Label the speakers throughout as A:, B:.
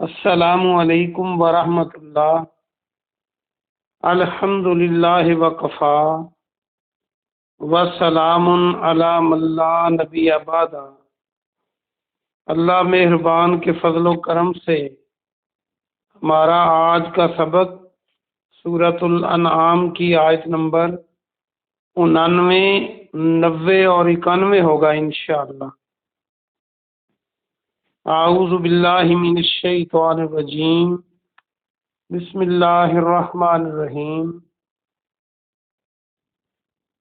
A: السلام علیکم ورحمۃ اللہ۔ الحمد للہ وکفا وسلام علی من لا نبی بعد۔ اللہ مہربان کے فضل و کرم سے ہمارا آج کا سبق سورۃ الانعام کی آیت نمبر 99، 90 اور 91 ہوگا انشاءاللہ۔ اعوذ باللہ من الشیطان الرجیم، بسم اللہ الرحمن الرحیم۔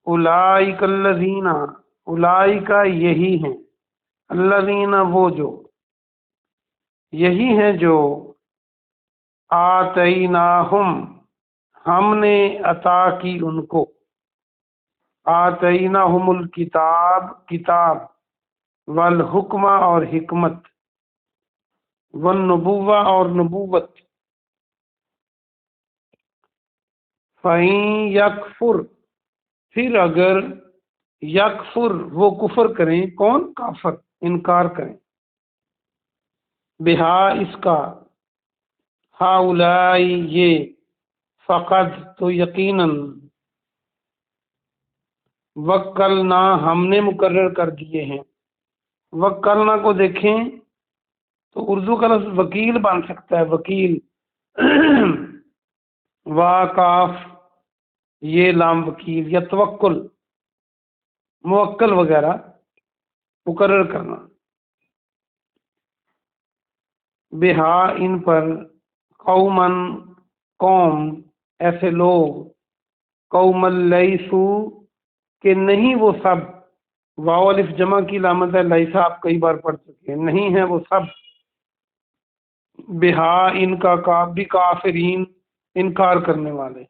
A: اولئک الذین، اولئک یہی ہیں، الذین وہ جو، یہی ہیں جو آتیناہم ہم نے عطا کی ان کو، آتیناہم الکتاب کتاب، والحکمہ اور حکمت، والنبوہ اور نبوت، فَإِن یکفر پھر اگر یکفر وہ کفر کریں، کون؟ کافر، انکار کریں، بہا اس کا، ہؤلائی یہ، فقد تو یقیناً، وکلنا ہم نے مقرر کر دیے ہیں۔ وکلنا کو دیکھیں تو اردو کا لفظ وکیل بن سکتا ہے، وکیل، واقاف یہ لام وکیل، یا توکل، موکل وغیرہ، مقرر کرنا، بہا ان پر، قومن قوم، ایسے لوگ، قوم لیسو کہ نہیں وہ سب، واو الف جمع کی علامت ہے، لیسا آپ کئی بار پڑھ چکے ہیں، نہیں ہے وہ سب، بہا ان کا بھی کافرین انکار کرنے والے۔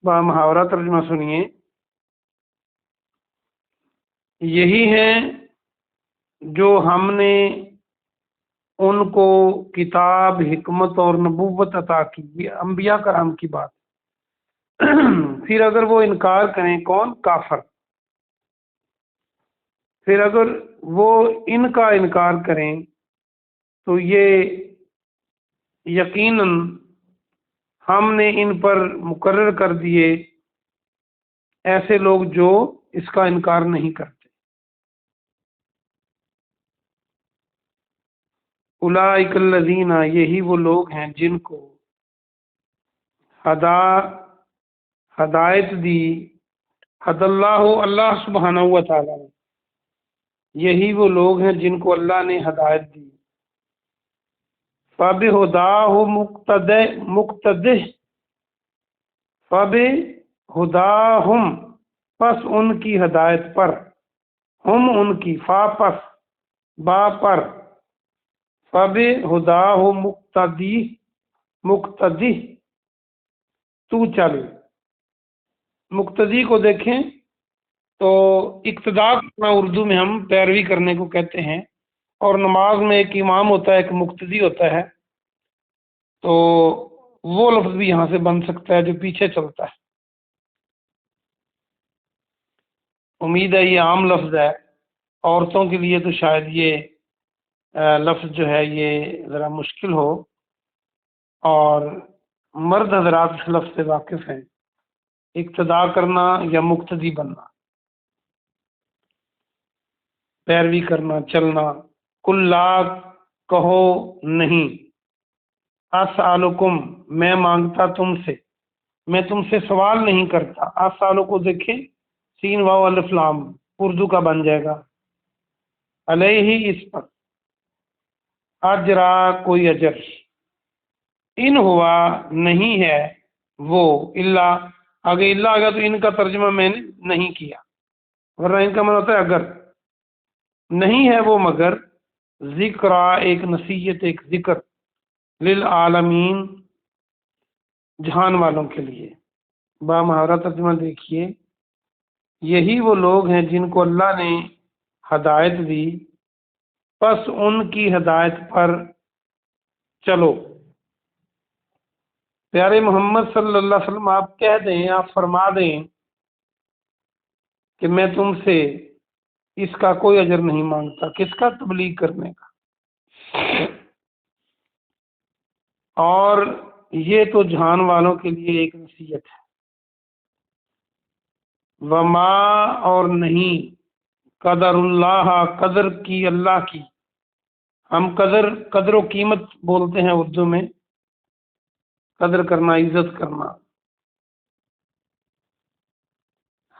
A: با محاورہ ترجمہ سنیے، یہی ہیں جو ہم نے ان کو کتاب، حکمت اور نبوت عطا کی، یہ انبیاء کرام کی بات۔ پھر اگر وہ انکار کریں، کون؟ کافر، پھر اگر وہ ان کا انکار کریں تو یہ یقیناً ہم نے ان پر مقرر کر دیے ایسے لوگ جو اس کا انکار نہیں کرتے۔ اولئک الذین یہی وہ لوگ ہیں جن کو ہدایت دی، حد اللہ اللہ سبحانہ و تعالی نے، یہی وہ لوگ ہیں جن کو اللہ نے ہدایت دی۔ فَبِهُدَاهُ مُقْتَدِهْ، فَبِهُدَاهُمْ پس ان کی ہدایت پر، ہم ان کی، فا پس، با پر، فَبِهُدَاهُ مقتدی تو چل۔ مقتدی کو دیکھیں تو اقتداء کرنا اردو میں ہم پیروی کرنے کو کہتے ہیں، اور نماز میں ایک امام ہوتا ہے، ایک مقتدی ہوتا ہے، تو وہ لفظ بھی یہاں سے بن سکتا ہے جو پیچھے چلتا ہے۔ امید ہے یہ عام لفظ ہے، عورتوں کے لیے تو شاید یہ لفظ جو ہے یہ ذرا مشکل ہو، اور مرد حضرات اس لفظ سے واقف ہیں، اقتداء کرنا یا مقتدی بننا، پیروی کرنا، چلنا۔ کل لا کہو نہیں، اسالکم میں مانگتا تم سے، میں تم سے سوال نہیں کرتا۔ اسالو کو دیکھیں، سین واو الف لام اردو کا بن جائے گا، علیہ اس پر، اجرا کوئی اجر، ان ہوا نہیں ہے وہ، اللہ آگے اللہ آ گیا تو ان کا ترجمہ میں نے نہیں کیا، ورنہ ان کا مطلب ہوتا ہے اگر، نہیں ہے وہ مگر، ذکر ایک نصیحت، ایک ذکر، للعالمین جہان والوں کے لیے۔ با محاورہ ترجمہ دیکھیے، یہی وہ لوگ ہیں جن کو اللہ نے ہدایت دی، پس ان کی ہدایت پر چلو۔ پیارے محمد صلی اللہ علیہ وسلم آپ کہہ دیں، آپ فرما دیں کہ میں تم سے اس کا کوئی اجر نہیں مانگتا، کس کا؟ تبلیغ کرنے کا۔ اور یہ تو جہان والوں کے لیے ایک نصیحت ہے۔ وما اور نہیں، قدر اللہ قدر کی اللہ کی، ہم قدر و قیمت بولتے ہیں اردو میں، قدر کرنا، عزت کرنا،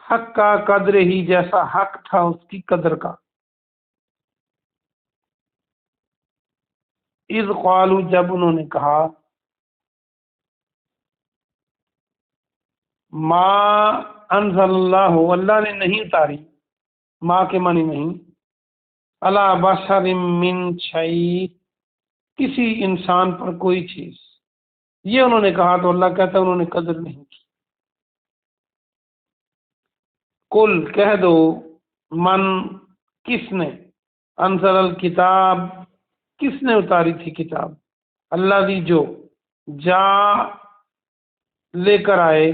A: حق کا قدر ہی، جیسا حق تھا اس کی قدر کا۔ اذ قالوا جب انہوں نے کہا، ما انزل اللہ اللہ نے نہیں اتاری، ما کے معنی نہیں، علی بشر من شیء کسی انسان پر کوئی چیز، یہ انہوں نے کہا تو اللہ کہتا ہے انہوں نے قدر نہیں کی۔ قل کہہ دو، من کس نے، انزل الکتاب کس نے اتاری تھی کتاب، اللہ دی جو، جا لے کر آئے،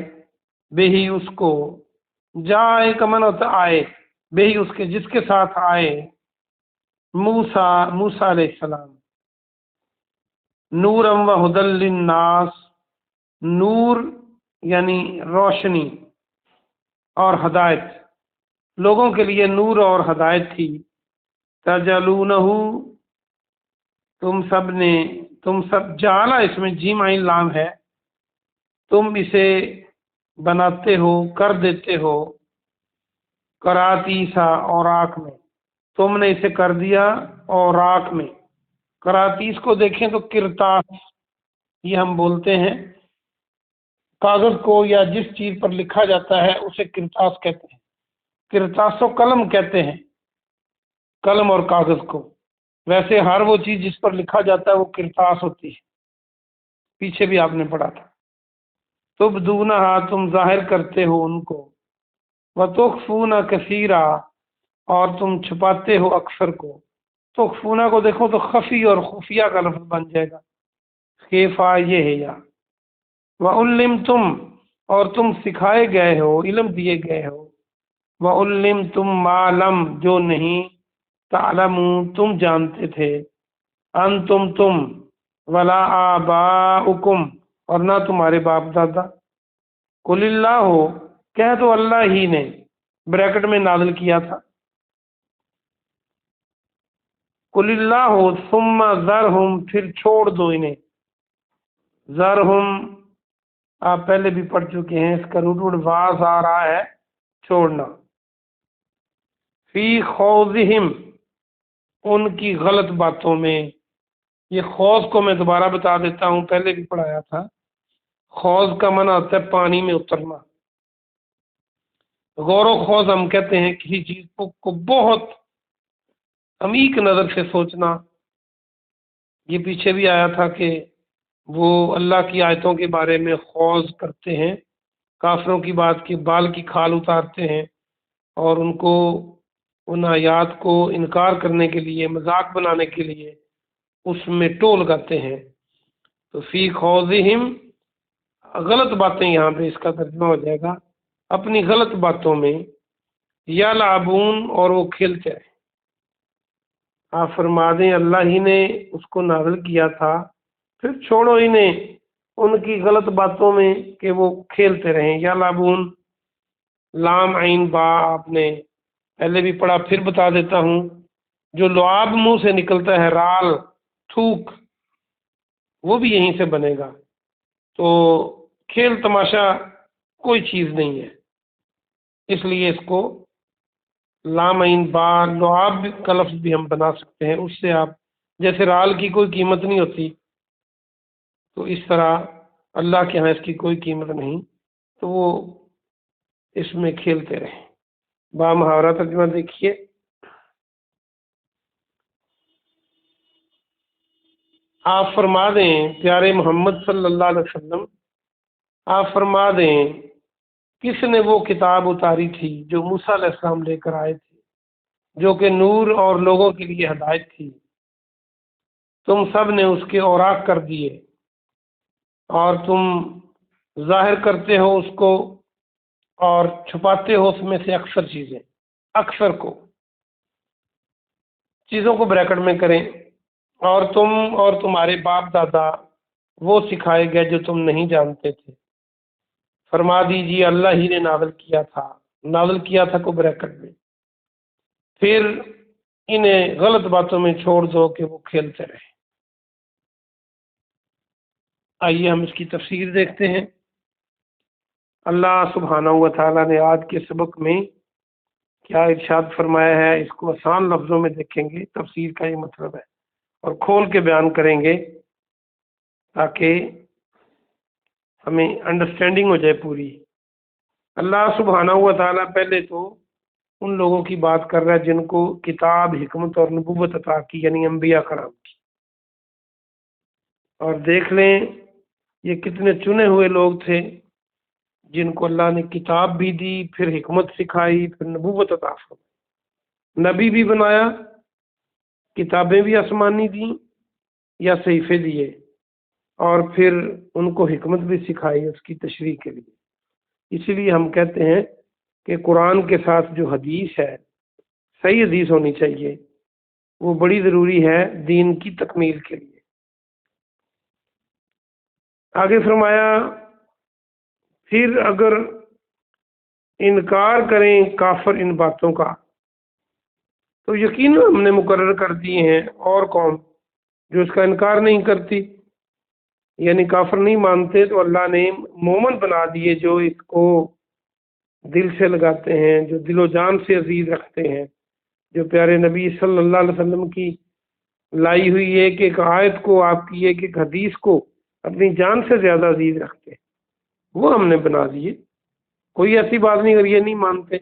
A: بہی اس کو، جا آئے کا من ہوتا آئے، بہی اس کے جس کے ساتھ آئے، موسیٰ علیہ السلام، نورم و ہدی للناس، نور یعنی روشنی اور ہدایت، لوگوں کے لیے نور اور ہدایت تھی۔ تجعلونہ تم سب جعلا، اس میں جیم عین لام ہے، تم اسے بناتے ہو، کر دیتے ہو، کراتیسا اوراق میں، تم نے اسے کر دیا اوراق میں۔ کراتیس کو دیکھیں تو کرتاس یہ ہم بولتے ہیں، کاغذ کو یا جس چیز پر لکھا جاتا ہے اسے کرتاس کہتے ہیں۔ کرتاس و قلم کہتے ہیں قلم اور کاغذ کو، ویسے ہر وہ چیز جس پر لکھا جاتا ہے وہ کرتاس ہوتی ہے، پیچھے بھی آپ نے پڑھا تھا۔ تبدونہا تم ظاہر کرتے ہو ان کو، وتخفون کثیرا اور تم چھپاتے ہو اکثر کو۔ تخفونہ کو دیکھو تو خفی اور خفیہ کا لفظ بن جائے گا، خیفہ یہ ہے یا۔ وعلمتم اور تم سکھائے گئے ہو، علم دیے گئے ہو، وعلمتم ما لم جو نہیں، تعلمون تم جانتے تھے، انتم تم، ولا آباؤکم اور نہ تمہارے باپ دادا۔ قل اللہ کہہ دو اللہ ہی نے، بریکٹ میں نازل کیا تھا، قل اللہ ثم ذرہم پھر چھوڑ دو انہیں، ذرہم آپ پہلے بھی پڑھ چکے ہیں، اس کا روٹ واز آ رہا ہے چھوڑنا، فی خوضہم ان کی غلط باتوں میں۔ یہ خوض کو میں دوبارہ بتا دیتا ہوں، پہلے بھی پڑھایا تھا۔ خوض کا معنی ہوتا ہے پانی میں اترنا، غور و خوض ہم کہتے ہیں کسی چیز کو بہت عمیق نظر سے سوچنا۔ یہ پیچھے بھی آیا تھا کہ وہ اللہ کی آیتوں کے بارے میں خوض کرتے ہیں، کافروں کی بات کی بال کی کھال اتارتے ہیں اور ان کو ان آیات کو انکار کرنے کے لیے، مذاق بنانے کے لیے اس میں ٹول گاتے ہیں۔ تو فی خوضہم غلط باتیں، یہاں پہ اس کا ترجمہ ہو جائے گا اپنی غلط باتوں میں، یلعبون اور وہ کھیلتے رہے۔ آپ فرما دیں اللہ ہی نے اس کو نازل کیا تھا، پھر چھوڑو انہیں ان کی غلط باتوں میں کہ وہ کھیلتے رہیں۔ یلعبون لام عین با آپ نے پہلے بھی پڑھا، پھر بتا دیتا ہوں، جو لعاب منہ سے نکلتا ہے، رال تھوک، وہ بھی یہیں سے بنے گا۔ تو کھیل تماشا کوئی چیز نہیں ہے، اس لیے اس کو لام عین با لعاب کا لفظ بھی ہم بنا سکتے ہیں۔ اس سے آپ جیسے رال کی کوئی قیمت نہیں ہوتی، تو اس طرح اللہ کے ہاں اس کی کوئی قیمت نہیں، تو وہ اس میں کھیلتے رہیں۔ با محاورہ ترجمہ دیکھیے، آپ فرما دیں پیارے محمد صلی اللہ علیہ وسلم، آپ فرما دیں کس نے وہ کتاب اتاری تھی جو موسیٰ علیہ السلام لے کر آئے تھے، جو کہ نور اور لوگوں کے لیے ہدایت تھی، تم سب نے اس کے اوراق کر دیے اور تم ظاہر کرتے ہو اس کو اور چھپاتے ہو اس میں سے اکثر چیزیں، اکثر کو چیزوں کو بریکٹ میں کریں، اور تم اور تمہارے باپ دادا وہ سکھائے گئے جو تم نہیں جانتے تھے۔ فرما دیجیے اللہ ہی نے نازل کیا تھا کو بریکٹ میں، پھر انہیں غلط باتوں میں چھوڑ دو کہ وہ کھیلتے رہے۔ آئیے ہم اس کی تفسیر دیکھتے ہیں۔ اللہ سبحانہ و تعالیٰ نے آج کے سبق میں کیا ارشاد فرمایا ہے، اس کو آسان لفظوں میں دیکھیں گے، تفسیر کا یہ مطلب ہے، اور کھول کے بیان کریں گے تاکہ ہمیں انڈرسٹینڈنگ ہو جائے پوری۔ اللہ سبحانہ و تعالیٰ پہلے تو ان لوگوں کی بات کر رہا ہے جن کو کتاب، حکمت اور نبوت عطا کی، یعنی انبیاء کرام کی۔ اور دیکھ لیں یہ کتنے چنے ہوئے لوگ تھے جن کو اللہ نے کتاب بھی دی، پھر حکمت سکھائی، پھر نبوت عطا فرمائی، نبی بھی بنایا، کتابیں بھی آسمانی دیں یا صحیفے دیے، اور پھر ان کو حکمت بھی سکھائی اس کی تشریح کے لیے۔ اسی لیے ہم کہتے ہیں کہ قرآن کے ساتھ جو حدیث ہے، صحیح حدیث ہونی چاہیے، وہ بڑی ضروری ہے دین کی تکمیل کے لیے۔ آگے فرمایا پھر اگر انکار کریں کافر ان باتوں کا تو یقیناً ہم نے مقرر کر دیے ہیں اور قوم جو اس کا انکار نہیں کرتی، یعنی کافر نہیں مانتے، تو اللہ نے مومن بنا دیے جو اس کو دل سے لگاتے ہیں، جو دل و جان سے عزیز رکھتے ہیں، جو پیارے نبی صلی اللہ علیہ وسلم کی لائی ہوئی ایک ایک آیت کو، آپ کی ایک ایک حدیث کو اپنی جان سے زیادہ عزیز رکھتے ہیں، وہ ہم نے بنا دیے۔ کوئی ایسی بات نہیں اگر یہ نہیں مانتے،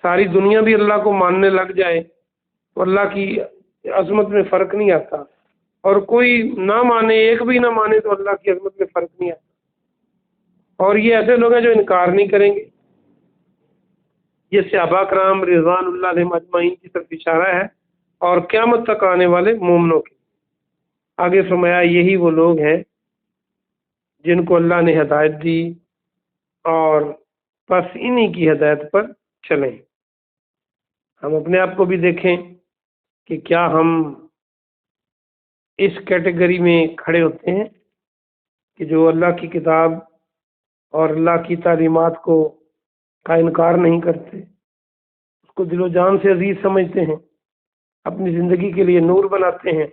A: ساری دنیا بھی اللہ کو ماننے لگ جائے تو اللہ کی عظمت میں فرق نہیں آتا، اور کوئی نہ مانے، ایک بھی نہ مانے تو اللہ کی عظمت میں فرق نہیں آتا۔ اور یہ ایسے لوگ ہیں جو انکار نہیں کریں گے۔ یہ صحابہ کرام رضوان اللہ علیہم اجمعین کی طرف اشارہ ہے، اور قیامت تک آنے والے مومنوں کے۔ آگے فرمایا یہی وہ لوگ ہیں جن کو اللہ نے ہدایت دی، اور بس انہی کی ہدایت پر چلیں۔ ہم اپنے آپ کو بھی دیکھیں کہ کیا ہم اس کیٹیگری میں کھڑے ہوتے ہیں کہ جو اللہ کی کتاب اور اللہ کی تعلیمات کا انکار نہیں کرتے، اس کو دل و جان سے عزیز سمجھتے ہیں، اپنی زندگی کے لیے نور بناتے ہیں۔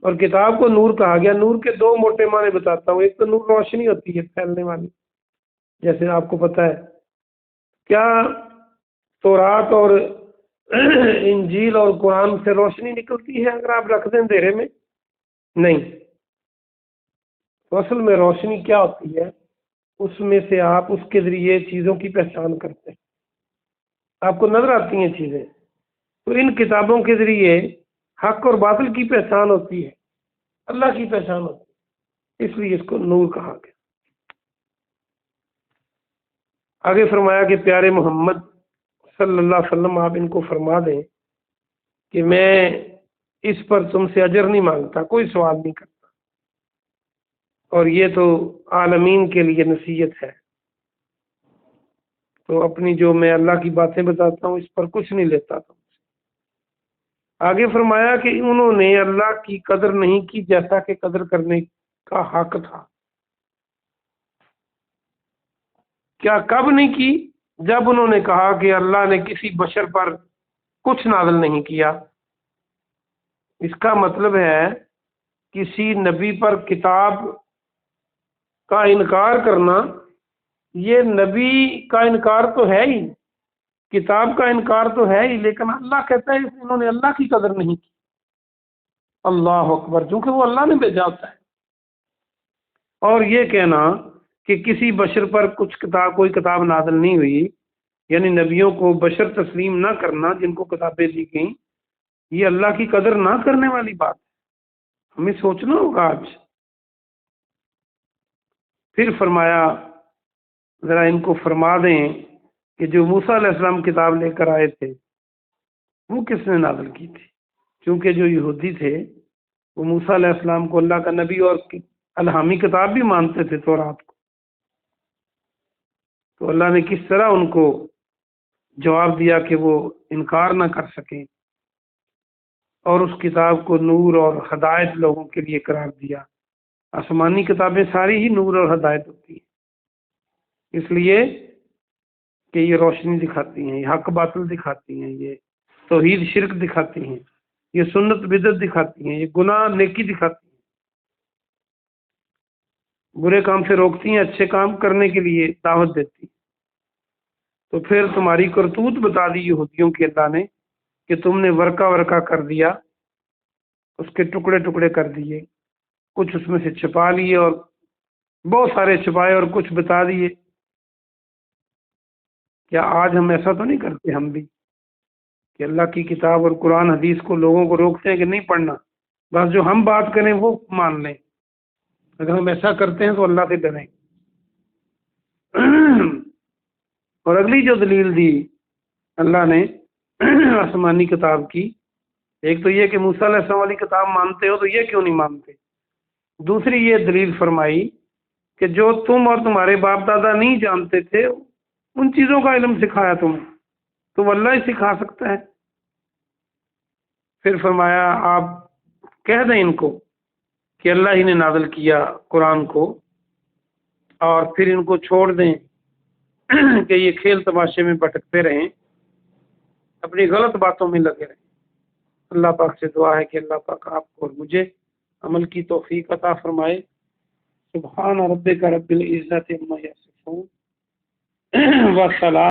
A: اور کتاب کو نور کہا گیا۔ نور کے دو موٹے معنی بتاتا ہوں۔ ایک تو نور روشنی ہوتی ہے پھیلنے والی، جیسے آپ کو پتہ ہے۔ کیا تورات اور انجیل اور قرآن سے روشنی نکلتی ہے اگر آپ رکھ دیں اندھیرے میں؟ نہیں۔ تو اصل میں روشنی کیا ہوتی ہے؟ اس میں سے آپ اس کے ذریعے چیزوں کی پہچان کرتے ہیں، آپ کو نظر آتی ہیں چیزیں۔ تو ان کتابوں کے ذریعے حق اور باطل کی پہچان ہوتی ہے، اللہ کی پہچان ہوتی ہے، اس لیے اس کو نور کہا گیا۔ آگے فرمایا کہ پیارے محمد صلی اللہ علیہ وسلم آپ ان کو فرما دیں کہ میں اس پر تم سے اجر نہیں مانگتا، کوئی سوال نہیں کرتا، اور یہ تو عالمین کے لیے نصیحت ہے۔ تو اپنی جو میں اللہ کی باتیں بتاتا ہوں اس پر کچھ نہیں لیتا تم سے۔ آگے فرمایا کہ انہوں نے اللہ کی قدر نہیں کی جیسا کہ قدر کرنے کا حق تھا۔ کیا کب نہیں کی؟ جب انہوں نے کہا کہ اللہ نے کسی بشر پر کچھ نازل نہیں کیا۔ اس کا مطلب ہے کسی نبی پر کتاب کا انکار کرنا، یہ نبی کا انکار تو ہے ہی، کتاب کا انکار تو ہے ہی، لیکن اللہ کہتا ہے انہوں نے اللہ کی قدر نہیں کی۔ اللہ اکبر، چونکہ وہ اللہ نے بھیجا ہوتا ہے۔ اور یہ کہنا کہ کسی بشر پر کوئی کتاب نازل نہیں ہوئی، یعنی نبیوں کو بشر تسلیم نہ کرنا جن کو کتابیں دی گئیں، یہ اللہ کی قدر نہ کرنے والی بات ہے۔ ہمیں سوچنا ہوگا آج۔ پھر فرمایا ذرا ان کو فرما دیں کہ جو موسیٰ علیہ السلام کتاب لے کر آئے تھے وہ کس نے نازل کی تھی؟ کیونکہ جو یہودی تھے وہ موسیٰ علیہ السلام کو اللہ کا نبی اور الہامی کتاب بھی مانتے تھے، تورات کو۔ تو اللہ نے کس طرح ان کو جواب دیا کہ وہ انکار نہ کر سکیں، اور اس کتاب کو نور اور ہدایت لوگوں کے لیے قرار دیا۔ آسمانی کتابیں ساری ہی نور اور ہدایت ہوتی ہیں، اس لیے کہ یہ روشنی دکھاتی ہیں، یہ حق باطل دکھاتی ہیں، یہ توحید شرک دکھاتی ہیں، یہ سنت بدعت دکھاتی ہیں، یہ گناہ نیکی دکھاتی ہیں، برے کام سے روکتی ہیں، اچھے کام کرنے کے لیے دعوت دیتی ہیں۔ تو پھر تمہاری کرتوت بتا دی یہودیوں کی اللہ نے کہ تم نے ورکا ورکا کر دیا، اس کے ٹکڑے ٹکڑے کر دیے، کچھ اس میں سے چھپا لیے اور بہت سارے چھپائے اور کچھ بتا دیے۔ کیا آج ہم ایسا تو نہیں کرتے ہم بھی کہ اللہ کی کتاب اور قرآن حدیث کو لوگوں کو روکتے ہیں کہ نہیں پڑھنا، بس جو ہم بات کریں وہ مان لیں؟ اگر ہم ایسا کرتے ہیں تو اللہ سے ڈریں۔ اور اگلی جو دلیل دی اللہ نے آسمانی کتاب کی، ایک تو یہ کہ موسیٰ علیہ السلام والی کتاب مانتے ہو تو یہ کیوں نہیں مانتے، دوسری یہ دلیل فرمائی کہ جو تم اور تمہارے باپ دادا نہیں جانتے تھے ان چیزوں کا علم سکھایا تمہیں، تو اللہ ہی سکھا سکتا ہے۔ پھر فرمایا آپ کہہ دیں ان کو کہ اللہ ہی نے نازل کیا قرآن کو، اور پھر ان کو چھوڑ دیں کہ یہ کھیل تماشے میں بھٹکتے رہیں، اپنی غلط باتوں میں لگے رہیں۔ اللہ پاک سے دعا ہے کہ اللہ پاک آپ کو اور مجھے عمل کی توفیق عطا فرمائے۔ سبحان ربک رب العزت عما یصفون وسلام